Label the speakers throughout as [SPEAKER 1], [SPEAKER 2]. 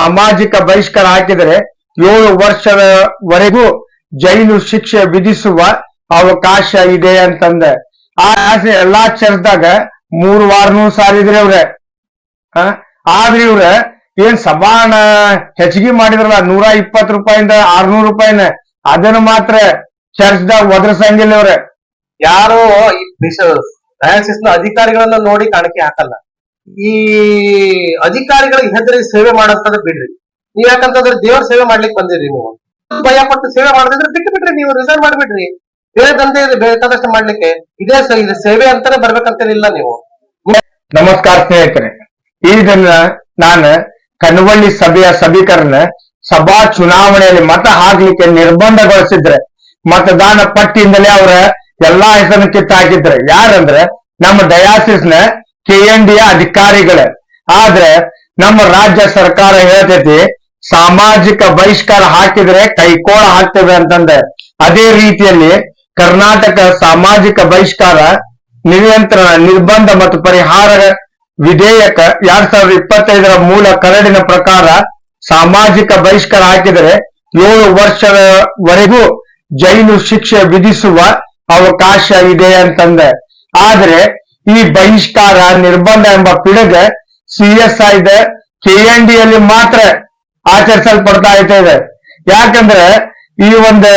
[SPEAKER 1] ಸಾಮಾಜಿಕ ಬಹಿಷ್ಕಾರ ಹಾಕಿದರೆ 7 ವರ್ಷದವರೆಗೂ ಜೈಲು ಶಿಕ್ಷೆ ವಿಧಿಸುವ ಅವಕಾಶ ಇದೆ ಅಂತಂದ. ಆ ಎಲ್ಲಾ ಚರ್ಚ್ದಾಗ 3 ವಾರನೂ ಸಾರಿದ್ರಿ ಅವ್ರ. ಆದ್ರೆ ಇವ್ರ ಏನ್ ಸಭಾನ ಹೆಚ್ಚಿಗೆ ಮಾಡಿದ್ರಲ್ಲ 120 ರೂಪಾಯಿಂದ 600 ರೂಪಾಯಿನ, ಅದನ್ನ ಮಾತ್ರ ಚರ್ಚ್ದಾಗ ಒದರ್ಸಂಗಿಲ್ಲ ಅವ್ರ.
[SPEAKER 2] ಯಾರು ಈ ಡಯಾಸಿಸ್ ನ ಅಧಿಕಾರಿಗಳನ್ನ ನೋಡಿ ಕಾಣಿಕೆ ಹಾಕಲ್ಲ. ಈ ಅಧಿಕಾರಿಗಳಿಗೆ ಹೆದರಿ ಸೇವೆ ಮಾಡಂತಂದ್ರೆ ಬಿಡ್ರಿ. ನೀವ್ ಯಾಕಂತಂದ್ರೆ ದೇವ್ರ ಸೇವೆ ಮಾಡ್ಲಿಕ್ಕೆ ಬಂದಿರಿ. ನೀವು ಭಯ ಪಟ್ಟು ಸೇವೆ ಮಾಡದಿದ್ರೆ ಬಿಟ್ರಿ, ನೀವು ರಿಸೈನ್ ಮಾಡ್ಬಿಡ್ರಿ. ಬೇರೆದಂತೆ ಬೇಕಾದಷ್ಟು ಮಾಡ್ಲಿಕ್ಕೆ ಇದೇ ಇದು ಸೇವೆ ಅಂತಾನೆ ಬರ್ಬೇಕಂತೇನಿಲ್ಲ ನೀವು.
[SPEAKER 1] ನಮಸ್ಕಾರ ಸ್ನೇಹಿತರೆ, ಇದನ್ನ ನಾನು ಕನವಳ್ಳಿ ಸಭೆಯ ಸಭೀಕರಣ ಸಭಾ ಚುನಾವಣೆಯಲ್ಲಿ ಮತ ಹಾಕ್ಲಿಕ್ಕೆ ನಿರ್ಬಂಧಗೊಳಿಸಿದ್ರೆ ಮತದಾನ ಪಟ್ಟಿಯಿಂದಲೇ ಅವರ ಎಲ್ಲಾ ಹೆಸರನ್ನು ಕಿತ್ತಾಕಿದ್ರೆ. ಯಾರಂದ್ರೆ ನಮ್ಮ ಡಯಾಸಿಸ್ ನ KND ಅಧಿಕಾರಿಗಳ. ಆದ್ರೆ ನಮ್ಮ ರಾಜ್ಯ ಸರ್ಕಾರ ಹೇಳ್ತೈತಿ ಸಾಮಾಜಿಕ ಬಹಿಷ್ಕಾರ ಹಾಕಿದ್ರೆ ಕೈಕೋಳ ಹಾಕ್ತೇವೆ ಅಂತಂದ್ರೆ. ಅದೇ ರೀತಿಯಲ್ಲಿ ಕರ್ನಾಟಕ ಸಾಮಾಜಿಕ ಬಹಿಷ್ಕಾರ ನಿಯಂತ್ರಣ ನಿರ್ಬಂಧ ಮತ್ತು ಪರಿಹಾರ ವಿಧೇಯಕ 2025ರ ಮೂಲ ಕರಡಿನ ಪ್ರಕಾರ ಸಾಮಾಜಿಕ ಬಹಿಷ್ಕಾರ ಹಾಕಿದರೆ 7 ವರ್ಷದವರೆಗೂ ಜೈಲು ಶಿಕ್ಷೆ ವಿಧಿಸುವ ಅವಕಾಶ ಇದೆ ಅಂತಂದ. ಆದ್ರೆ ಈ ಬಹಿಷ್ಕಾರ ನಿರ್ಬಂಧ ಎಂಬ ಪಿಡುಗ CSI KND ಯಲ್ಲಿ ಮಾತ್ರ ಆಚರಿಸಲ್ಪಡ್ತಾ ಇದೆ. ಯಾಕಂದ್ರೆ ಈ ಒಂದು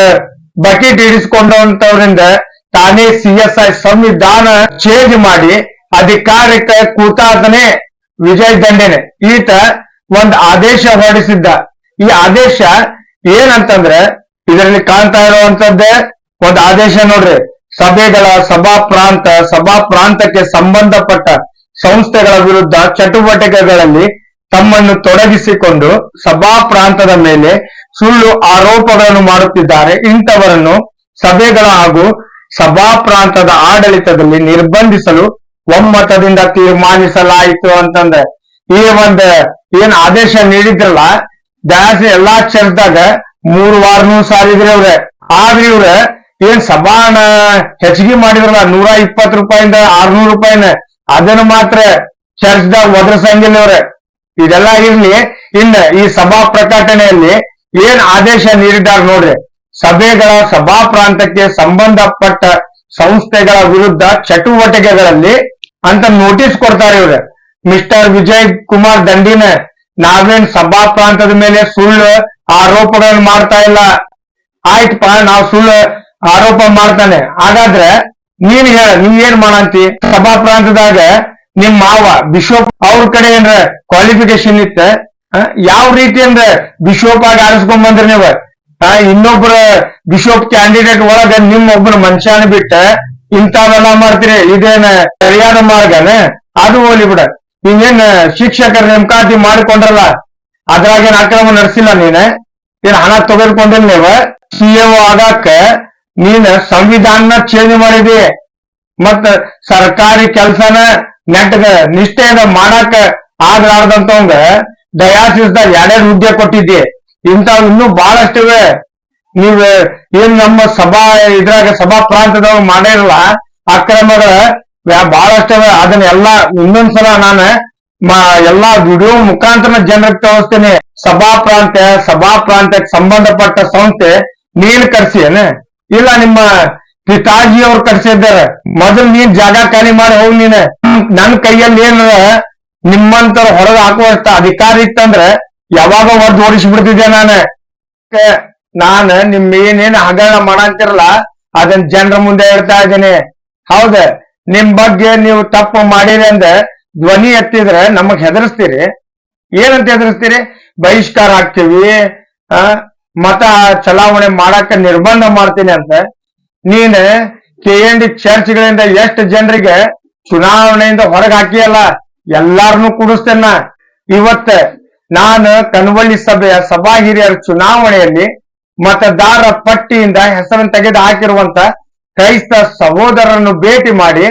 [SPEAKER 1] ಬಕೆಟ್ ಇಡಿಸ್ಕೊಂಡಂತವ್ರಿಂದ ತಾನೇ CSI ಸಂವಿಧಾನ ಚೇಂಜ್ ಮಾಡಿ ಅಧಿಕಾರಕ್ಕೆ ಕೂತಾತನೇ ವಿಜಯ್ ದಂಡೆನೆ ಈತ ಒಂದು ಆದೇಶ ಹೊರಡಿಸಿದ್ದ. ಈ ಆದೇಶ ಏನಂತಂದ್ರೆ ಇದರಲ್ಲಿ ಕಾಣ್ತಾ ಇರುವಂತದ್ದೇ ಒಂದು ಆದೇಶ ನೋಡ್ರಿ. ಸಭೆಗಳ ಸಭಾ ಪ್ರಾಂತಕ್ಕೆ ಸಂಬಂಧಪಟ್ಟ ಸಂಸ್ಥೆಗಳ ವಿರುದ್ಧ ಚಟುವಟಿಕೆಗಳಲ್ಲಿ ತಮ್ಮನ್ನು ತೊಡಗಿಸಿಕೊಂಡು ಸಭಾ ಪ್ರಾಂತದ ಮೇಲೆ ಸುಳ್ಳು ಆರೋಪಗಳನ್ನು ಮಾಡುತ್ತಿದ್ದಾರೆ. ಇಂಥವರನ್ನು ಸಭೆಗಳ ಹಾಗೂ ಸಭಾ ಪ್ರಾಂತದ ಆಡಳಿತದಲ್ಲಿ ನಿರ್ಬಂಧಿಸಲು ಒಮ್ಮತದಿಂದ ತೀರ್ಮಾನಿಸಲಾಯಿತು ಅಂತಂದ್ರೆ. ಈ ಒಂದು ಏನ್ ಆದೇಶ ನೀಡಿದ್ರಲ್ಲ ಜಾಸ್ತಿ ಎಲ್ಲಾ ಚರ್ಚ್ದಾಗ 3 ವಾರನೂ ಸಾರಿದ್ರಿ ಅವ್ರ. ಆದ್ರೆ ಇವ್ರ ಏನ್ ಸಭಾನ ಹೆಚ್ಚಿಗೆ ಮಾಡಿದ್ರಲ್ಲ 120 ರೂಪಾಯಿಂದ 600 ರೂಪಾಯಿನ, ಅದನ್ನ ಮಾತ್ರ ಚರ್ಚ್ದಾಗ ಒದರ್ಸಂಗಿಲ್ಲ ಅವ್ರ. ಇದೆಲ್ಲ ಇರ್ಲಿ, ಇನ್ನ ಈ ಸಭಾ ಪ್ರಕಟಣೆಯಲ್ಲಿ ಏನ್ ಆದೇಶ ನೀಡಿದ್ದಾರೆ ನೋಡ್ರಿ. ಸಭೆಗಳ ಸಭಾ ಪ್ರಾಂತಕ್ಕೆ ಸಂಬಂಧಪಟ್ಟ ಸಂಸ್ಥೆಗಳ ವಿರುದ್ಧ ಚಟುವಟಿಕೆಗಳಲ್ಲಿ ಅಂತ ನೋಟಿಸ್ ಕೊಡ್ತಾರೆ ಇವ್ರೆ. ಮಿಸ್ಟರ್ ವಿಜಯ್ ಕುಮಾರ್ ದಂಡಿನ ನಾವೇನ್ ಸಭಾ ಪ್ರಾಂತದ ಮೇಲೆ ಸುಳ್ಳು ಆರೋಪಗಳನ್ನು ಮಾಡ್ತಾ ಇಲ್ಲ. ಆಯ್ತಪ್ಪ, ನಾವು ಸುಳ್ಳು ಆರೋಪ ಮಾಡ್ತಾನೆ. ಹಾಗಾದ್ರೆ ನೀನ್ ಹೇಳ, ನೀವ್ ಏನ್ ಮಾಡಂತಿ? ಸಭಾ ಪ್ರಾಂತದಾಗ ನಿಮ್ ಮಾವ ಬಿಷಪ್ ಅವ್ರ ಕಡೆ ಏನ್ರ ಕ್ವಾಲಿಫಿಕೇಶನ್ ಇತ್ತ? ಯಾವ ರೀತಿ ಅಂದ್ರೆ ಬಿಷಪ್ ಆಗಿ ಆರಿಸ್ಕೊಂಡ್ ಬಂದ್ರಿ ನೀವು? ಇನ್ನೊಬ್ರ ಬಿಷಪ್ ಕ್ಯಾಂಡಿಡೇಟ್ ಒಳಗ ನಿಮ್ ಒಬ್ಬನ ಮನುಷ್ಯನ ಬಿಟ್ಟ ಇಂಥವೆಲ್ಲ ಮಾಡ್ತೀರಿ. ಇದೇನ ಸರಿಯಾದ ಮಾರ್ಗನ? ಅದು ಹೋಲಿ ಬಿಡ. ನೀವೇನ್ ಶಿಕ್ಷಕರ ನೇಮಕಾತಿ ಮಾಡಿಕೊಂಡ್ರಲ್ಲ, ಅದ್ರಾಗೇನ್ ಅಕ್ರಮ ನಡೆಸಿಲ್ಲ ನೀನ್? ಏನ್ ಹಣ ತೆಗೆದುಕೊಂಡಿಲ್ಲ ನೀವ? CAO ಆಗಾಕ ನೀನ್ ಸಂವಿಧಾನ ಚೇಂಜ್ ಮಾಡಿದಿ, ಮತ್ತ ಸರ್ಕಾರಿ ಕೆಲ್ಸನ ನೆಟ್ಟಗ ನಿಷ್ಠೆಯಿಂದ ಮಾಡಾಕ ಆಗ್ಲಾರ್ದಂತವಂಗ ಡಯಾಸಿಸ್ದಾಗ 2 ಹುದ್ದೆ ಕೊಟ್ಟಿದ್ದಿ. ಇಂಥವ್ ಇನ್ನೂ ಬಹಳಷ್ಟಿವೆ. ನೀವ್ ಏನ್ ನಮ್ಮ ಇದ್ರಾಗ ಸಭಾ ಪ್ರಾಂತದವಾಗ ಮಾಡಿರಲ್ಲ ಅಕ್ರಮಗಳ ಬಹಳಷ್ಟಿವೆ. ಅದನ್ನೆಲ್ಲಾ ಇನ್ನೊಂದ್ಸಲ ನಾನು ಎಲ್ಲಾ ವಿಡಿಯೋ ಮುಖಾಂತರ ಜನರಿಗೆ ತೋರಿಸ್ತೇನೆ. ಸಭಾ ಪ್ರಾಂತಕ್ಕೆ ಸಂಬಂಧಪಟ್ಟ ಸಂಸ್ಥೆ ನೀನ್ ಕರ್ಸಿಯೇನ? ಇಲ್ಲ ನಿಮ್ಮ ಪಿತಾಜಿ ಅವ್ರು ಕರ್ಸಿದ್ದಾರೆ. ಮೊದಲು ನೀನ್ ಜಾಗ ಖಾಲಿ ಮಾಡಿ ಹೋಗಿ. ನೀನ್ ನನ್ ಕೈಯಲ್ಲಿ ಏನ ನಿಮ್ಮಂತರ ಹೊರಗೆ ಹಾಕುವಷ್ಟ ಅಧಿಕಾರ ಇತ್ತಂದ್ರೆ ಯಾವಾಗ ಹೊರದು ಓಡಿಸ್ಬಿಡ್ತಿದ್ದೆ ನಾನು ನಿಮ್ ಏನೇನ್ ಹಗರಣ ಮಾಡಂತಿರಲ್ಲ ಅದನ್ನ ಜನರ ಮುಂದೆ ಹೇಳ್ತಾ ಇದ್ದೀನಿ. ಹೌದ, ನಿಮ್ ಬಗ್ಗೆ ನೀವು ತಪ್ಪು ಮಾಡಿರಿ ಅಂದ ಧ್ವನಿ ಎತ್ತಿದ್ರೆ ನಮಗ್ ಹೆದರ್ಸ್ತೀರಿ. ಏನಂತ ಹೆದರ್ಸ್ತೀರಿ? ಬಹಿಷ್ಕಾರ ಹಾಕ್ತೀವಿ, ಮತ ಚಲಾವಣೆ ಮಾಡಾಕ ನಿರ್ಬಂಧ ಮಾಡ್ತೀನಿ ಅಂತ. ನೀನ್ KND ಚರ್ಚ್ಗಳಿಂದ ಎಷ್ಟು ಜನರಿಗೆ ಚುನಾವಣೆಯಿಂದ ಹೊರಗೆ ಹಾಕಿಯಲ್ಲ, ಎಲ್ಲಾರನ್ನೂ ಕೂಡಿಸ್ತೇನ. ಇವತ್ತ ನಾನು ಕನವಳ್ಳಿ ಸಭೆಯ ಸಭಾ ಹಿರಿಯರ ಚುನಾವಣೆಯಲ್ಲಿ ಮತದಾರ ಪಟ್ಟಿಯಿಂದ ಹೆಸರನ್ನು ತೆಗೆದು ಹಾಕಿರುವಂತ ಕ್ರೈಸ್ತ ಸಹೋದರರನ್ನು ಭೇಟಿ ಮಾಡಿ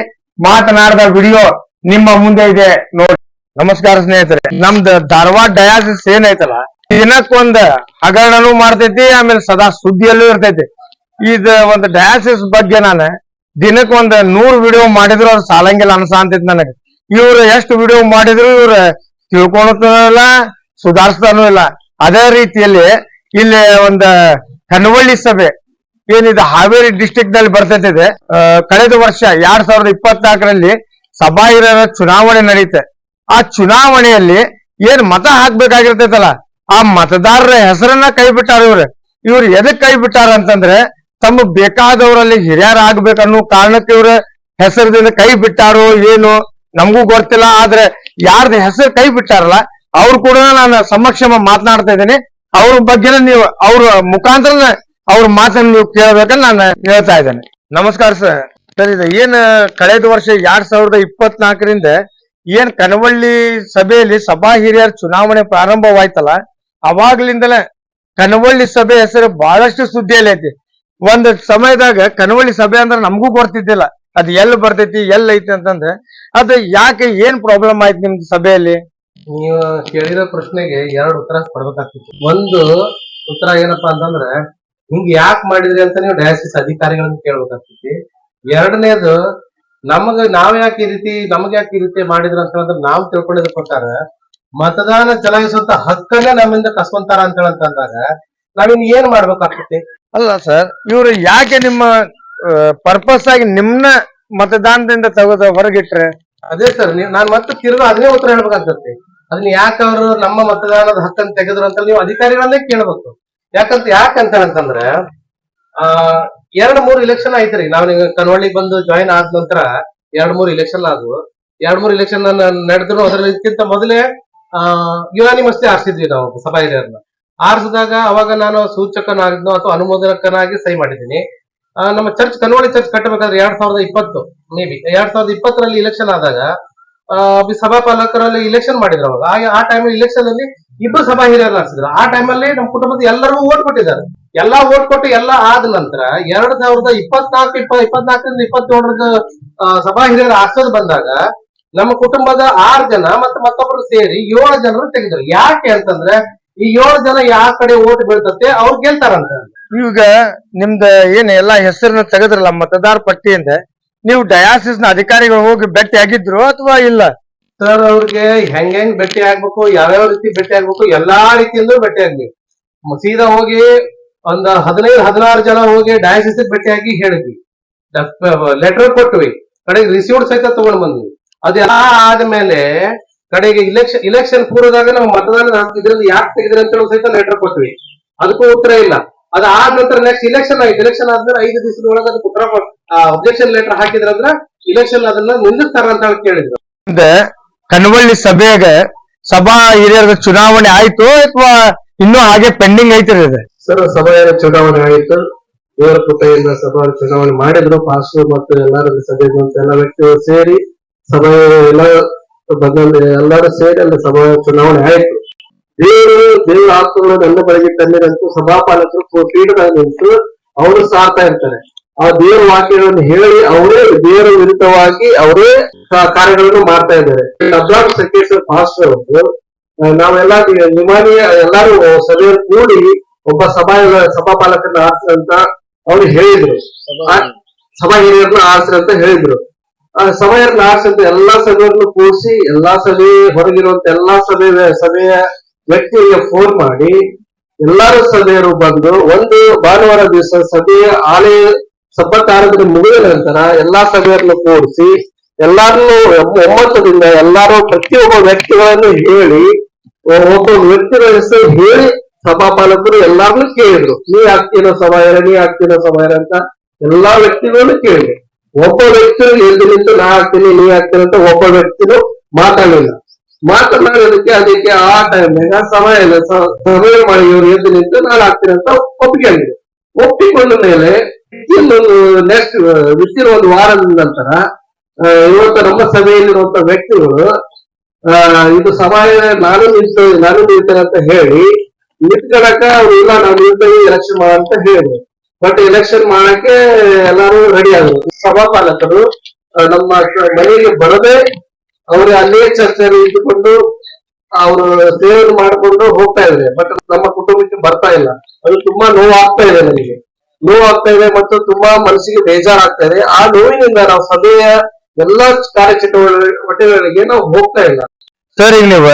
[SPEAKER 1] ಮಾತನಾಡಿದ ವಿಡಿಯೋ ನಿಮ್ಮ ಮುಂದೆ ಇದೆ ನೋಡಿ. ನಮಸ್ಕಾರ ಸ್ನೇಹಿತರೆ, ನಮ್ದು ಧಾರವಾಡ ಡಯಾಸಿಸ್ ಏನೈತಲ್ಲ, ದಿನಕ್ಕೊಂದ್ ಹಗರಣನೂ ಮಾಡ್ತೈತಿ, ಆಮೇಲೆ ಸದಾ ಸುದ್ದಿಯಲ್ಲೂ ಇರ್ತೈತಿ. ಇದ ಒಂದು ಡಯಾಸಿಸ್ ಬಗ್ಗೆ ನಾನು ದಿನಕ್ಕೊಂದ್ 100 ವಿಡಿಯೋ ಮಾಡಿದ್ರು ಅವ್ರು ಸಾಲಂಗಿಲ್ಲ ಅನ್ಸ ಅಂತೈತಿ ನನಗೆ. ಇವ್ರು ಎಷ್ಟು ವಿಡಿಯೋ ಮಾಡಿದ್ರು ಇವ್ರ ತಿಳ್ಕೊಳಲ್ಲ, ಸುಧಾರಿಸ್ತಾನೂ ಇಲ್ಲ. ಅದೇ ರೀತಿಯಲ್ಲಿ ಇಲ್ಲಿ ಒಂದು ಕನವಳ್ಳಿ ಸಭೆ ಏನಿದೆ ಹಾವೇರಿ ಡಿಸ್ಟಿಕ್ ನಲ್ಲಿ ಬರ್ತೈತಿದೆ. ಕಳೆದ ವರ್ಷ 2024ರಲ್ಲಿ ಸಭಾ ಹಿರಿಯರ ಚುನಾವಣೆ ನಡೀತೆ. ಆ ಚುನಾವಣೆಯಲ್ಲಿ ಏನ್ ಮತ ಹಾಕ್ಬೇಕಾಗಿರ್ತೈತಲ್ಲ, ಆ ಮತದಾರರ ಹೆಸರನ್ನ ಕೈ ಬಿಟ್ಟಾರ ಇವ್ರು ಎದಕ್ ಕೈ ಬಿಟ್ಟಾರ ಅಂತಂದ್ರೆ, ತಮ್ಮ ಬೇಕಾದವರಲ್ಲಿ ಹಿರಿಯರ ಆಗ್ಬೇಕನ್ನೋ ಕಾರಣಕ್ಕೆ ಇವ್ರ ಹೆಸರದಿಂದ ಕೈ ಬಿಟ್ಟಾರೋ ಏನು ನಮಗೂ ಗೊತ್ತಿಲ್ಲ. ಆದ್ರೆ ಯಾರ್ದ ಹೆಸರು ಕೈ ಬಿಟ್ಟಾರಲ್ಲ ಅವ್ರು ಕೂಡ ನಾನು ಸಮಕ್ಷಮ ಮಾತನಾಡ್ತಾ ಇದ್ದೀನಿ. ಅವ್ರ ಬಗ್ಗೆ ನೀವು ಅವ್ರ ಮುಖಾಂತರ ಅವ್ರ ಮಾತನ್ನ ನೀವು ಕೇಳಬೇಕಂತ ನಾನು ಹೇಳ್ತಾ ಇದ್ದೇನೆ. ನಮಸ್ಕಾರ ಸರ್. ಸರ್, ಇದು ಏನ್ ಕಳೆದ ವರ್ಷ 2024ರಿಂದ ಏನ್ ಕನವಳ್ಳಿ ಸಭೆಯಲ್ಲಿ ಸಭಾ ಹಿರಿಯರ ಚುನಾವಣೆ ಪ್ರಾರಂಭವಾಯ್ತಲ್ಲ, ಅವಾಗ್ಲಿಂದಲೇ ಕನವಳ್ಳಿ ಸಭೆ ಹೆಸರು ಬಹಳಷ್ಟು ಸುದ್ದಿಯಲ್ಲಿ ಐತಿ. ಒಂದ್ ಸಮಯದಾಗ ಕನವಳ್ಳಿ ಸಭೆ ಅಂದ್ರೆ ನಮಗೂ ಬರ್ತಿದ್ದಿಲ್ಲ, ಅದ್ ಎಲ್ಲಿ ಬರ್ತೈತಿ ಎಲ್ಲಿ ಐತಿ ಅಂತಂದ್ರೆ. ಅದು ಯಾಕೆ, ಏನ್ ಪ್ರಾಬ್ಲಮ್ ಆಯ್ತು ನಿಮ್ದು ಸಭೆಯಲ್ಲಿ?
[SPEAKER 2] ನೀವು ಕೇಳಿರೋ ಪ್ರಶ್ನೆಗೆ 2 ಉತ್ತರ ಕೊಡ್ಬೇಕಾಗ್ತಿತ್ತು. ಒಂದು ಉತ್ತರ ಏನಪ್ಪಾ ಅಂತಂದ್ರೆ, ಹಿಂಗ್ ಯಾಕೆ ಮಾಡಿದ್ರಿ ಅಂತ ನೀವು ಡಯಾಸಿಸ್ ಅಧಿಕಾರಿಗಳನ್ನ ಕೇಳ್ಬೇಕಾಗ್ತೈತಿ. ಎರಡನೇದು, ನಾವ್ ಯಾಕೆ ಈ ರೀತಿ ನಮ್ಗೆ ಯಾಕೆ ಈ ರೀತಿ ಮಾಡಿದ್ರ ಅಂತ ಹೇಳಿದ್ರೆ, ನಾವ್ ತಿಳ್ಕೊಂಡಿದ ಪ್ರಕಾರ ಮತದಾನ ಚಲಾಯಿಸುವಂತ ಹಕ್ಕನ್ನೇ ನಮ್ಮಿಂದ ಕಸ್ಕೊಂತಾರ ಅಂತ ಹೇಳಂತಂದಾಗ ನಾವಿನ್ ಏನ್ ಮಾಡ್ಬೇಕಾಗ್ತೈತಿ?
[SPEAKER 1] ಅಲ್ಲ ಸರ್, ಇವ್ರು ಯಾಕೆ ನಿಮ್ಮ ಪರ್ಪಸ್ ಆಗಿ ನಿಮ್ನ ಮತದಾನದಿಂದ ತೆಗೆದು ಹೊರಗಿಟ್ರೆ?
[SPEAKER 2] ಅದೇ ಸರ್, ನಾನ್ ಮತ್ತೆ ತಿರ್ಗಾ ಅದನ್ನೇ ಉತ್ತರ ಹೇಳ್ಬೇಕಾಗ್ತೈತಿ. ಅದನ್ನ ಯಾಕೆ ಅವರು ನಮ್ಮ ಮತದಾನದ ಹಕ್ಕನ್ನು ತೆಗೆದ್ರು ಅಂತ ನೀವು ಅಧಿಕಾರಿಗಳನ್ನೇ ಕೇಳ್ಬೇಕು. ಯಾಕಂತಂದ್ರೆ 2-3 ಇಲೆಕ್ಷನ್ ಆಯ್ತ್ರಿ. ನಾವ್ ಕನವಳ್ಳಿ ಬಂದು ಜಾಯಿನ್ ಆದ ನಂತರ 2-3 ಇಲೆಕ್ಷನ್ ಆದ್ವು. 2-3 ಇಲೆಕ್ಷನ್ ನಡೆದ್ರು. ಅದಕ್ಕಿಂತ ಮೊದಲೇ ಯುನಾನಿಮಸ್ಲಿ ಆರಿಸಿದ್ವಿ ನಾವು ಸಭಾ ಹಿರಿಯರನ್ನ. ಆರಿಸಿದಾಗ ಅವಾಗ ನಾನು ಸೂಚಕನಾಗಿದ್ನೋ ಅಥವಾ ಅನುಮೋದಕನಾಗಿ ಸಹಿ ಮಾಡಿದ್ದೀನಿ. ನಮ್ಮ ಚರ್ಚ್ ಕನವಳ್ಳಿ ಚರ್ಚ್ ಕಟ್ಟಬೇಕಾದ್ರೆ 2020 ಮೇ ಬಿ 2020ರಲ್ಲಿ ಇಲೆಕ್ಷನ್ ಆದಾಗ ಸಭಾಪಾಲಕರಲ್ಲಿ ಇಲೆಕ್ಷನ್ ಮಾಡಿದ್ರು. ಅವಾಗ ಆ ಟೈಮಲ್ಲಿ ಇಲೆಕ್ಷನ್ ಅಲ್ಲಿ 2 ಸಭಾ ಹಿರಿಯರು ಆರಿಸಿದ್ರು. ಆ ಟೈಮಲ್ಲಿ ನಮ್ಮ ಕುಟುಂಬದ ಎಲ್ಲರಿಗೂ ಓಟ್ ಕೊಟ್ಟಿದ್ದಾರೆ. ಎಲ್ಲಾ ಓಟ್ ಕೊಟ್ಟು ಎಲ್ಲ ಆದ ನಂತರ 2024ರಿಂದ 27ರದ ಸಭಾ ಹಿರಿಯರ ಆರ್ಸೋದು ಬಂದಾಗ ನಮ್ಮ ಕುಟುಂಬದ 6 ಜನ ಮತ್ತೊಬ್ಬರು ಸೇರಿ 7 ಜನರು ತೆಗೆದ್ರು. ಯಾಕೆ ಅಂತಂದ್ರೆ, ಈ 7 ಜನ ಯಾವ ಕಡೆ ಓಟ್ ಬೀಳ್ತತೆ ಅವ್ರು ಗೆಲ್ತಾರಂತ.
[SPEAKER 1] ಈಗ ನಿಮ್ದ ಏನ್ ಎಲ್ಲಾ ಹೆಸರನ್ನ ತೆಗೆದ್ರಲ್ಲ ಮತದಾರ ಪಟ್ಟಿಯಿಂದ, ನೀವು ಡಯಾಸಿಸ್ ನ ಅಧಿಕಾರಿಗಳು ಹೋಗಿ ಭೇಟಿ ಆಗಿದ್ರು ಅಥವಾ ಇಲ್ಲ?
[SPEAKER 2] ಸರ್, ಅವ್ರಿಗೆ ಹೆಂಗ್ ಭೇಟಿ ಆಗ್ಬೇಕು, ಯಾವ್ಯಾವ ರೀತಿ ಭೇಟಿ ಆಗ್ಬೇಕು, ಎಲ್ಲಾ ರೀತಿಯಿಂದ ಭೇಟಿ ಆಗ್ಬೇಕು. ಸೀದಾ ಹೋಗಿ ಒಂದ್ 15-16 ಜನ ಹೋಗಿ ಡಯಾಸಿಸ್ ಭೇಟಿಯಾಗಿ ಹೇಳಿದ್ವಿ, ಲೆಟರ್ ಕೊಟ್ವಿ, ಕಡೆಗೆ ರಿಸೀವ್ಡ್ ಸಹಿತ ತಗೊಂಡ್ ಬಂದ್ವಿ. ಅದೆಲ್ಲ ಆದ್ಮೇಲೆ ಕಡೆಗೆ ಇಲೆಕ್ಷನ್ ಪೂರ್ವದಾಗ ನಾವು ಮತದಾನ ಇದ್ರಿಂದ ಯಾಕೆ ತೆಗೆದ್ರಿ ಅಂತ ಹೇಳಿ ಸಹಿತ ಲೆಟರ್ ಕೊಟ್ವಿ. ಅದಕ್ಕೂ ಉತ್ತರ ಇಲ್ಲ. ಅದಾದ ನಂತರ ನೆಕ್ಸ್ಟ್ ಇಲೆಕ್ಷನ್ ಆಯ್ತು. ಇಲೆಕ್ಷನ್ ಆದ್ಮೇಲೆ 5 ದಿವಸದೊಳಗೆ ಅದಕ್ಕೆ ಉತ್ತರ ಅಬ್ಜೆಕ್ಷನ್ ಲೆಟರ್ ಹಾಕಿದ್ರಂದ್ರ ಇಲೆಕ್ಷನ್ ಅದನ್ನ ನಿಲ್ಲಿಸ್ತಾರ ಅಂತ ಹೇಳಿ ಕೇಳಿದ್ರು.
[SPEAKER 1] ಕನವಳ್ಳಿ ಸಭೆಯಾಗ ಸಭಾ ಹಿರಿಯರ ಚುನಾವಣೆ ಆಯ್ತು ಅಥವಾ ಇನ್ನೂ ಹಾಗೆ ಪೆಂಡಿಂಗ್ ಐತಿರಿ?
[SPEAKER 2] ಸರ್, ಸಭಾ ಹಿರಿಯರ ಚುನಾವಣೆ ಆಯ್ತು. ದೇವರ ಕೃಪೆಯಿಂದ ಸಭಾ ಚುನಾವಣೆ ಮಾಡಿದ್ರು. ಪಾಸ್ಟರ್ ಮತ್ತು ಎಲ್ಲರೂ ಸಭೆಯಂತ ಎಲ್ಲ ವ್ಯಕ್ತಿಗಳು ಸೇರಿ ಸಭಾ ಎಲ್ಲರೂ ಸೇರಿ ಅಲ್ಲಿ ಸಭಾ ಚುನಾವಣೆ ಆಯ್ತು. ದೇವರ ಆತ್ಮಗಳು ನನ್ನ ಬಳಿಗೆ ತಂದಿರಂತೂ ಸಭಾಪಾಲಕರು ಪೀಠದಾಗ ನಿಂತು ಅವರು ಸಾರ್ತಾ ಇರ್ತಾರೆ. ಆ ದೇವರ ವಾಕ್ಯಗಳನ್ನು ಹೇಳಿ ಅವರೇ ದೇವರ ವಿರುದ್ಧವಾಗಿ ಅವರೇ ಕಾರ್ಯಗಳನ್ನು ಮಾಡ್ತಾ ಇದ್ದಾರೆ. ಅಬ್ರಾಮ್ ಸಕೇಶ್ವರ ಪಾಸ್ಟರ್ ಅವರು ನಾವೆಲ್ಲ ನಿಮಾನಿಯ ಎಲ್ಲಾರು ಸಭೆಯಲ್ಲಿ ಕೂಡಿ ಒಬ್ಬ ಸಭಾಪಾಲಕರನ್ನ ಆರಿಸಿದಂತ ಅವ್ರು ಹೇಳಿದ್ರು. ಸಭಾ ಹಿರಿಯರನ್ನ ಆರಿಸಿರಂತ ಹೇಳಿದ್ರು. ಆ ಸಭಾ ಹಿರಿಯರನ್ನ ಆರಿಸಿದಂತ ಎಲ್ಲಾ ಸಭೆಯನ್ನು ಕೂಡಿಸಿ ಎಲ್ಲಾ ಸಭೆ ಹೊರಗಿರುವಂತ ಎಲ್ಲಾ ಸಭೆಯ ವ್ಯಕ್ತಿಗೆ ಫೋನ್ ಮಾಡಿ ಎಲ್ಲಾರು ಸಭೆಯರು ಬಂದು ಒಂದು ಭಾನುವಾರ ದಿವಸ ಸಭೆಯ ಆಲಯ ಸಬ್ಬತ್ ಆರಾಧನೆ ಮುಗಿದ ನಂತರ ಎಲ್ಲಾ ಸಭೆಯನ್ನು ಕೂಡಿಸಿ ಎಲ್ಲಾರನ್ನು ಒಮ್ಮತದಿಂದ ಎಲ್ಲಾರು ಪ್ರತಿಯೊಬ್ಬ ವ್ಯಕ್ತಿಗಳನ್ನು ಹೇಳಿ ಒಬ್ಬ ವ್ಯಕ್ತಿಗಳ ಹೆಸರು ಹೇಳಿ ಸಭಾಪಾಲಕರು ಎಲ್ಲಾರನ್ನು ಕೇಳಿದ್ರು. ನೀ ಆಗ್ತೀನೋ ಸಭಾಯರ, ನೀ ಆಗ್ತೀನೋ ಸಭಾಯರ ಅಂತ ಎಲ್ಲಾ ವ್ಯಕ್ತಿಗಳನ್ನು ಕೇಳಿದ್ರು. ಒಬ್ಬ ವ್ಯಕ್ತಿ ಎದ್ದು ನಿಂತು ನಾ ಆಗ್ತೀನಿ ನೀ ಆಗ್ತೀನಿ ಅಂತ ಒಬ್ಬ ವ್ಯಕ್ತಿನೂ ಮಾತನಾಡೋದಕ್ಕೆ ಅದಕ್ಕೆ ಆ ಟೈಮ್ನಾಗ ಸಮಯ ಇಲ್ಲ. ಸಭೆ ಮಾಡಿ ಇವ್ರು ಎದ್ದು ನಿಂತು ನಾನು ಆಗ್ತೀನಿ ಅಂತ ಒಪ್ಪಿಕೊಂಡ ಮೇಲೆ ಇನ್ನೊಂದು ನೆಕ್ಸ್ಟ್ ವಿತಿನ್ 1 ವಾರದ ನಂತರ ಇವತ್ತು ನಮ್ಮ ಸಭೆಯಲ್ಲಿರುವಂತ ವ್ಯಕ್ತಿಗಳು ಇದು ಸಭಾಯ ನಾನು ನಿಲ್ತೇನೆ ಅಂತ ಹೇಳಿ ನಿಂತ್ಕೊಳಕ ಅವ್ರು ಇಲ್ಲ ನಾವು ನಿಲ್ತೇವೆ ಎಲೆಕ್ಷನ್ ಅಂತ ಹೇಳಿದ್ರು. ಬಟ್ ಎಲೆಕ್ಷನ್ ಮಾಡಕ್ಕೆ ಎಲ್ಲಾರು ರೆಡಿ ಆದ್ರು. ಸಭಾಪಾಲಕರು ನಮ್ಮ ಮನೆಗೆ ಬರದೆ ಅವ್ರು ಅಲ್ಲೇ ಚರ್ಚೆಯಲ್ಲಿ ಇಟ್ಟುಕೊಂಡು ಅವರು ಸೇವೆ ಮಾಡಿಕೊಂಡು ಹೋಗ್ತಾ ಇದ್ದಾರೆ. ಬಟ್ ನಮ್ಮ ಕುಟುಂಬಕ್ಕೆ ಬರ್ತಾ ಇಲ್ಲ. ಅದು ತುಂಬಾ ನೋವಾಗ್ತಾ ಇದೆ, ನನಗೆ ನೋವಾಗ್ತಾ ಇದೆ ಮತ್ತು ತುಂಬಾ ಮನಸ್ಸಿಗೆ ಬೇಜಾರಾಗ್ತಾ ಇದೆ. ಆ ನೋವಿನಿಂದ ನಾವು ಸಭೆಯ ಎಲ್ಲಾ ಕಾರ್ಯಚಟುವಟಿಕೆಗಳಿಗೆ ನಾವು ಹೋಗ್ತಾ ಇಲ್ಲ.
[SPEAKER 1] ಸರ್, ಈಗ ನೀವು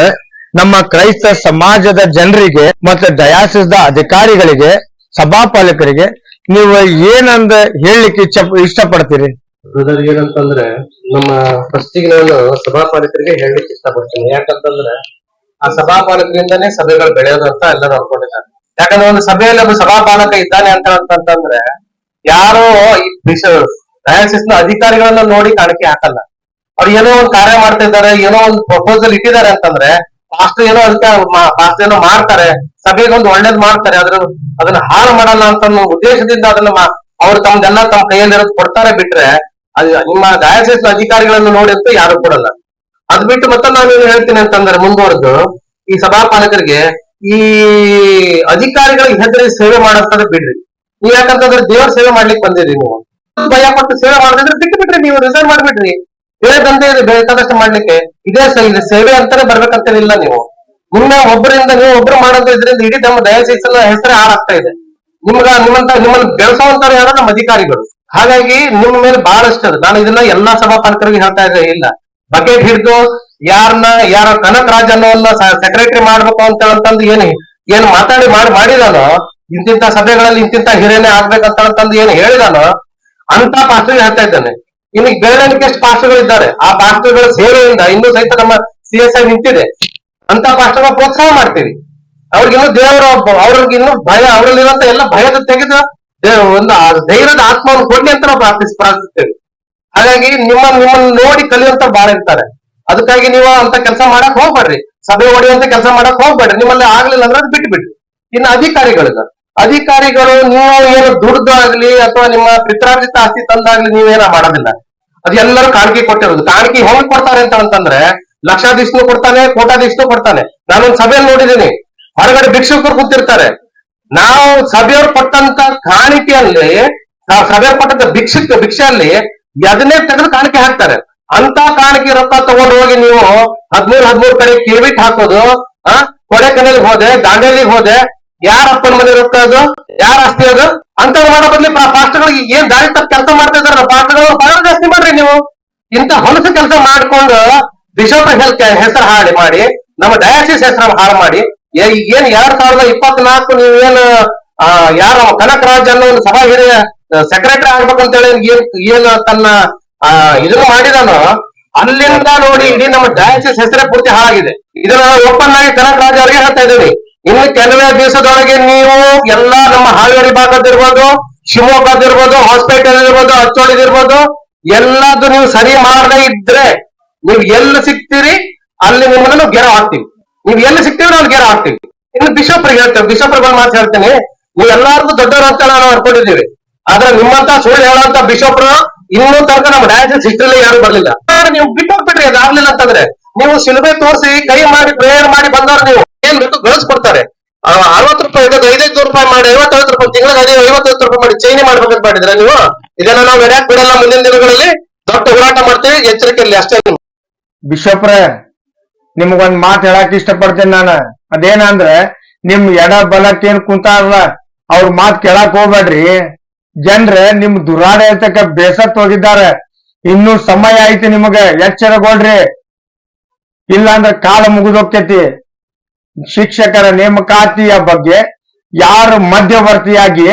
[SPEAKER 1] ನಮ್ಮ ಕ್ರೈಸ್ತ ಸಮಾಜದ ಜನರಿಗೆ ಮತ್ತು ಡಯಾಸಿಸ್ದ ಅಧಿಕಾರಿಗಳಿಗೆ ಸಭಾಪಾಲಕರಿಗೆ ನೀವು ಏನಂದ ಹೇಳಲಿಕ್ಕೆ ಇಷ್ಟಪಡ್ತೀರಿ?
[SPEAKER 2] ಬ್ರದರ್, ಏನಂತಂದ್ರೆ ನಮ್ಮ ಫಸ್ಟಿಗೆ ನಾನು ಸಭಾಪಾಲಕರಿಗೆ ಹೇಳಲಿಕ್ಕೆ ಇಷ್ಟಪಡ್ತೀನಿ. ಯಾಕಂತಂದ್ರೆ ಆ ಸಭಾಪಾಲಕರಿಂದಾನೇ ಸಭೆಗಳು ಬೆಳೆಯೋದು ಅಂತ ಎಲ್ಲರೂ ಅನ್ಕೊಂಡಿದ್ದಾರೆ. ಯಾಕಂದ್ರೆ ಒಂದು ಸಭೆಯಲ್ಲಿ ಒಬ್ಬ ಸಭಾಪಾಲಕ ಇದ್ದಾನೆ ಅಂತಂದ್ರೆ ಯಾರೋ ಈ ಡಯಾಸಿಸ್ ನ ಅಧಿಕಾರಿಗಳನ್ನ ನೋಡಿ ಕಾಣಿಕೆ ಹಾಕಲ್ಲ. ಅವ್ರು ಏನೋ ಒಂದು ಕಾರ್ಯ ಮಾಡ್ತಾ ಇದ್ದಾರೆ, ಏನೋ ಒಂದು ಪ್ರಪೋಸಲ್ ಇಟ್ಟಿದ್ದಾರೆ ಅಂತಂದ್ರೆ ಪಾಸ್ಟರ್ ಏನೋ ಅದಕ್ಕೆ ಪಾಸ್ಟರ್ ಏನೋ ಮಾಡ್ತಾರೆ, ಸಭೆಗೆ ಒಂದು ಒಳ್ಳೇದ್ ಮಾಡ್ತಾರೆ, ಅದನ್ನ ಹಾಳು ಮಾಡಲ್ಲ ಅಂತ ಉದ್ದೇಶದಿಂದ ಅದನ್ನ ಅವ್ರು ತಮ್ದೆಲ್ಲ ತಮ್ಮ ಕೈಯಲ್ಲಿರೋದು ಕೊಡ್ತಾರೆ. ಬಿಟ್ರೆ ಅದು ನಿಮ್ಮ ಡಯಾಸಿಸ್ ಅಧಿಕಾರಿಗಳನ್ನು ನೋಡಿ ಅಂತ ಯಾರು ಕೊಡಲ್ಲ. ಅದ್ ಬಿಟ್ಟು ಮತ್ತೆ ನಾನೇನು ಹೇಳ್ತೀನಿ ಅಂತಂದ್ರೆ ಮುಂದುವರೆದು ಈ ಸಭಾಪಾಲಕರಿಗೆ ಈ ಅಧಿಕಾರಿಗಳಿಗೆ ಹೆದರಿ ಸೇವೆ ಮಾಡಂತಂದ್ರೆ ಬಿಡ್ರಿ. ನೀವ್ ಯಾಕಂತಂದ್ರೆ ದೇವ್ರ ಸೇವೆ ಮಾಡ್ಲಿಕ್ಕೆ ಬಂದಿರಿ. ನೀವು ಭಯ ಪಟ್ಟು ಸೇವೆ ಮಾಡಿದ್ರೆ ಬಿಟ್ಟು ಬಿಟ್ರಿ, ನೀವು ರಿಸೈನ್ ಮಾಡ್ಬಿಡ್ರಿ. ಬೇರೆ ದಂಧೆ ಇದೆ ಬೇಕಾದಷ್ಟು ಮಾಡ್ಲಿಕ್ಕೆ. ಇದೇ ಸೇವೆ ಅಂತಾನೆ ಬರ್ಬೇಕಂತೇನಿಲ್ಲ. ನೀವು ಒಬ್ಬರಿಂದ ನೀವು ಒಬ್ರು ಮಾಡೋದು ಇದರಿಂದ ಇಡೀ ನಮ್ಮ ಡಯಾಸಿಸ್ ಹೆಸರೇ ಹಾಳಾಗ್ತಾ ಇದೆ. ನಿಮ್ಮನ್ನ ಬೆಳೆಸುವಂತವ್ರು ಯಾರು? ನಮ್ಮ ಅಧಿಕಾರಿಗಳು. ಹಾಗಾಗಿ ನಿಮ್ಮ ಮೇಲೆ ಬಹಳಷ್ಟು ನಾನು ಇದನ್ನ ಎಲ್ಲಾ ಸಭಾಪಾಲಕರಿಗೆ ಹೇಳ್ತಾ ಇದ್ದೆ. ಇಲ್ಲ, ಬಕೆಟ್ ಹಿಡಿದು ಯಾರ ಕನಕ್ ರಾಜ್ ಅನ್ನೋನ್ನ ಸೆಕ್ರೆಟರಿ ಮಾಡ್ಬೇಕು ಅಂತಂದು ಏನು ಮಾಡಿದಾನೋ, ಇಂತಿಂತ ಸಭೆಗಳಲ್ಲಿ ಇಂತಿಂತ ಹಿರಿಯನೇ ಆಗ್ಬೇಕಂತಂದು ಏನು ಹೇಳಿದಾನೋ ಅಂತ ಪಾಸ್ಟರ್ಗೆ ಹೇಳ್ತಾ ಇದ್ದಾನೆ. ಇನ್ನು ಬೇರೆ ಎಷ್ಟು ಪಾಸ್ಟರ್ಗಳು ಇದ್ದಾರೆ. ಆ ಪಾಸ್ಟರ್ಗಳ ಸೇವೆಯಿಂದ ಇನ್ನೂ ಸಹಿತ ನಮ್ಮ CSI ನಿಂತಿದೆ. ಅಂತ ಪಾಸ್ಟರ್ಗಳ ಪ್ರೋತ್ಸಾಹ ಮಾಡ್ತೀವಿ. ಅವ್ರಿಗಿನ್ನೂ ಅವ್ರಿಗಿನ್ನೂ ಭಯ, ಅವರಲ್ಲಿರುವಂತ ಎಲ್ಲ ಭಯದ ತೆಗೆದು ಒಂದು ಧೈರ್ಯದ ಆತ್ಮವನ್ನು ಕೊಡ್ಲಿ ಅಂತ ನಾವು ಪ್ರಾರ್ಥಿಸ್ತೇವೆ. ಹಾಗಾಗಿ ನಿಮ್ಮನ್ನ ನೋಡಿ ಕಲಿಯುವಂತ ಬಹಳ ಇರ್ತಾರೆ. ಅದಕ್ಕಾಗಿ ನೀವು ಅಂತ ಕೆಲಸ ಮಾಡಕ್ ಹೋಗ್ಬೇಡ್ರಿ, ಸಭೆ ಹೊಡೆಯುವಂತ ಕೆಲಸ ಮಾಡಕ್ ಹೋಗ್ಬೇಡ್ರಿ. ನಿಮ್ಮಲ್ಲಿ ಆಗ್ಲಿಲ್ಲ ಅಂದ್ರೆ ಅದು ಬಿಟ್ಬಿಡ್ರಿ. ಇನ್ನು ಅಧಿಕಾರಿಗಳು ನೀವು ಏನು ದುಡ್ದು ಆಗ್ಲಿ ಅಥವಾ ನಿಮ್ಮ ಪಿತ್ರಾರ್ಜಿತ ಆಸ್ತಿ ತಂದಾಗ್ಲಿ ನೀವೇನ ಮಾಡೋದಿಲ್ಲ. ಅದು ಎಲ್ಲರೂ ಕಾಣಿಕೆ ಕೊಟ್ಟಿರೋದು. ಕಾಣಿಕೆ ಹೆಂಗ್ ಕೊಡ್ತಾರೆ ಅಂತಂದ್ರೆ ಲಕ್ಷಾಧೀಶನು ಕೊಡ್ತಾನೆ, ಕೋಟಾಧೀಶನು ಕೊಡ್ತಾನೆ. ನಾನೊಂದು ಸಭೆಯಲ್ಲಿ ನೋಡಿದ್ದೀನಿ, ಹೊರಗಡೆ ಭಿಕ್ಷುಕರು ಕೂತಿರ್ತಾರೆ. ನಾವು ಸಭೆಯವ್ರು ಕೊಟ್ಟಂತ ಕಾಣಿಕೆಯಲ್ಲಿ, ಸಭೆಯವ್ರು ಕೊಟ್ಟಂತ ಭಿಕ್ಷೆಯಲ್ಲಿ ಅದನ್ನೇ ತೆಗೆದು ಕಾಣಿಕೆ ಹಾಕ್ತಾರೆ. ಅಂತ ಕಾಣಿಕೆ ರೊಕ್ಕ ತಗೊಂಡು ಹೋಗಿ ನೀವು 13 ಕಡೆ ಕಿರಿಬಿಟ್ ಹಾಕೋದು, ಕೊಡೆಕನೆಗೆ ಹೋದೆ, ದಾಂಡೇಲಿಗೆ ಹೋದೆ, ಯಾರ ಅಪ್ಪನ ಮನೆ ರೊಕ್ಕ ಅದು, ಯಾರ ಆಸ್ತಿ ಅದು ಅಂತ ಮಾಡೋ ಬದ್ಲಿ ಪಾಸ್ಟರ್ಗಳಿಗೆ ಏನ್ ದಾರಿ ತಪ್ಪ ಕೆಲಸ ಮಾಡ್ತಾ ಇದಾರೆ ಪಾಸ್ಟರ್ಗಳು ಬಹಳ ಜಾಸ್ತಿ ಮಾಡ್ರಿ. ನೀವು ಇಂತ ಹೊಲಸು ಕೆಲಸ ಮಾಡ್ಕೊಂಡು ಬಿಷಪ್ ಹೆಸರು ಹಾಳು ಮಾಡಿ, ನಮ್ಮ ಡಯಾಸಿಸ್ ಹೆಸರು ಹಾಳು ಮಾಡಿ, ಏನ್ 2024 ನೀವೇನು ಯಾರ ಕನಕ್ ರಾಜ್ ಅನ್ನೋ ಒಂದು ಸಭಾ ಹಿರಿಯ ಸೆಕ್ರೆಟರಿ ಆಗ್ಬೇಕಂತೇಳಿ ಏನು ತನ್ನ ಇದನ್ನು ಮಾಡಿದಾನೋ ಅಲ್ಲಿಂದ ನೋಡಿ ಇಡೀ ನಮ್ಮ ಡಯಾಸಿಸ್ ಹೆಸರೇ ಪೂರ್ತಿ ಹಾಳಾಗಿದೆ. ಇದನ್ನ ಓಪನ್ ಆಗಿ ಕನಕ್ ರಾಜ್ ಅವರಿಗೆ ಹೇಳ್ತಾ ಇದ್ದೀವಿ. ಇನ್ನು ಕೆಲವೇ ದಿವಸದೊಳಗೆ ನೀವು ಎಲ್ಲಾ ನಮ್ಮ ಹಾವೇರಿ ಭಾಗದಿರ್ಬೋದು, ಶಿವಮೊಗ್ಗದಿರ್ಬೋದು, ಹಾಸ್ಪಿಟಲ್ ಇರ್ಬೋದು, ಹಚ್ಚೋಳಿದಿರ್ಬೋದು, ಎಲ್ಲದ್ದು ನೀವು ಸರಿ ಮಾಡದೇ ಇದ್ರೆ ನೀವು ಎಲ್ಲಿ ಸಿಗ್ತೀರಿ ಅಲ್ಲಿ ನಿಮ್ಮನ್ನು ಗೆರ ಹಾಕ್ತೀವಿ. ನೀವು ಎಲ್ಲಿ ಸಿಗ್ತೀವಿ ನಾವು ಗೆರ ಹಾಕ್ತೀವಿ. ಇನ್ನು ಬಿಷಪ್ರಿಗೆ ಹೇಳ್ತೇವೆ, ಬಿಷಪ್ರಿಗೆ ಒಂದು ಮಾತು ಹೇಳ್ತೇನೆ. ನೀವು ಎಲ್ಲಾರ್ಗು ದೊಡ್ಡವರು ಅಂತ ನಾವು ಅನ್ಕೊಂಡಿದ್ದೀವಿ. ಆದ್ರೆ ನಿಮ್ಮಂತ ಸುಳ್ಳು ಹೇಳುವಂತ ಬಿಷಪ್ರು ಇನ್ನೂ ತನಕ ನಮ್ಮ ಡಯಾಸಿಸ್ ಹಿಸ್ಟ್ರಿಲಿ ಯಾರು ಬರ್ಲಿಲ್ಲ. ನೀವು ಬಿಟ್ಟು ಹೋಗ್ಬಿಟ್ರಿ. ಅದಾಗ್ಲಿಲ್ಲ ಅಂತಂದ್ರೆ ನೀವು ಶಿಲುಬೆ ತೋರಿಸಿ ಕೈ ಮಾಡಿ ಪ್ರೇಯರ್ ಮಾಡಿ ಬಂದವ್ರು ನೀವು ಏನ್ ಬೇಕು ಗಳಿಸ್ಕೊಡ್ತಾರೆ. 60 ರೂಪಾಯಿ ಇರೋದು 500 ರೂಪಾಯಿ ಮಾಡಿ, 50 ರೂಪಾಯಿ ತಿಂಗಳಿಗೆ 50 ರೂಪಾಯಿ ಮಾಡಿ ಚೈನಿ ಮಾಡ್ಬೇಕಂತ ಮಾಡಿದ್ರೆ ನೀವು ಇದನ್ನ ನಾವು ಎಡ್ಯಾಕ್ ಬಿಡಲ್ಲ. ಮುಂದಿನ ದಿನಗಳಲ್ಲಿ ದೊಡ್ಡ ಹೋರಾಟ ಮಾಡ್ತೀವಿ, ಎಚ್ಚರಿಕೆ ಇರಲಿ ಅಷ್ಟೇ.
[SPEAKER 1] ಬಿಷಪ್ರೆ, ನಿಮ್ಗೊಂದ್ ಮಾತು ಹೇಳಕ್ ಇಷ್ಟಪಡ್ತೇನೆ ನಾನು. ಅದೇನಂದ್ರೆ ನಿಮ್ ಎಡ ಬಲಕ್ಕೆ ಏನ್ ಕುಂತಾರಲ್ಲ ಅವ್ರ ಮಾತು ಕೇಳಕ್ ಹೋಗ್ಬೇಡ್ರಿ. ಜನ್ರೆ ನಿಮ್ ದುರಾಡಳಿತಕ್ಕೆ ಬೇಸತ್ ಹೋಗಿದ್ದಾರೆ. ಇನ್ನೂ ಸಮಯ ಐತಿ, ನಿಮಗೆ ಎಚ್ಚರಗೊಳ್ರಿ. ಇಲ್ಲಾಂದ್ರೆ ಕಾಲ ಮುಗಿದೋಗ್ತೈತಿ. ಶಿಕ್ಷಕರ ನೇಮಕಾತಿಯ ಬಗ್ಗೆ ಯಾರು ಮಧ್ಯವರ್ತಿಯಾಗಿ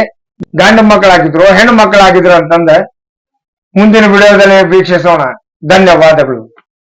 [SPEAKER 1] ಗಂಡು ಮಕ್ಕಳಾಗಿದ್ರು ಹೆಣ್ಣು ಮಕ್ಕಳಾಗಿದ್ರು ಅಂತಂದ್ರೆ ಮುಂದಿನ ವಿಡಿಯೋದಲ್ಲಿ ವೀಕ್ಷಿಸೋಣ. ಧನ್ಯವಾದಗಳು.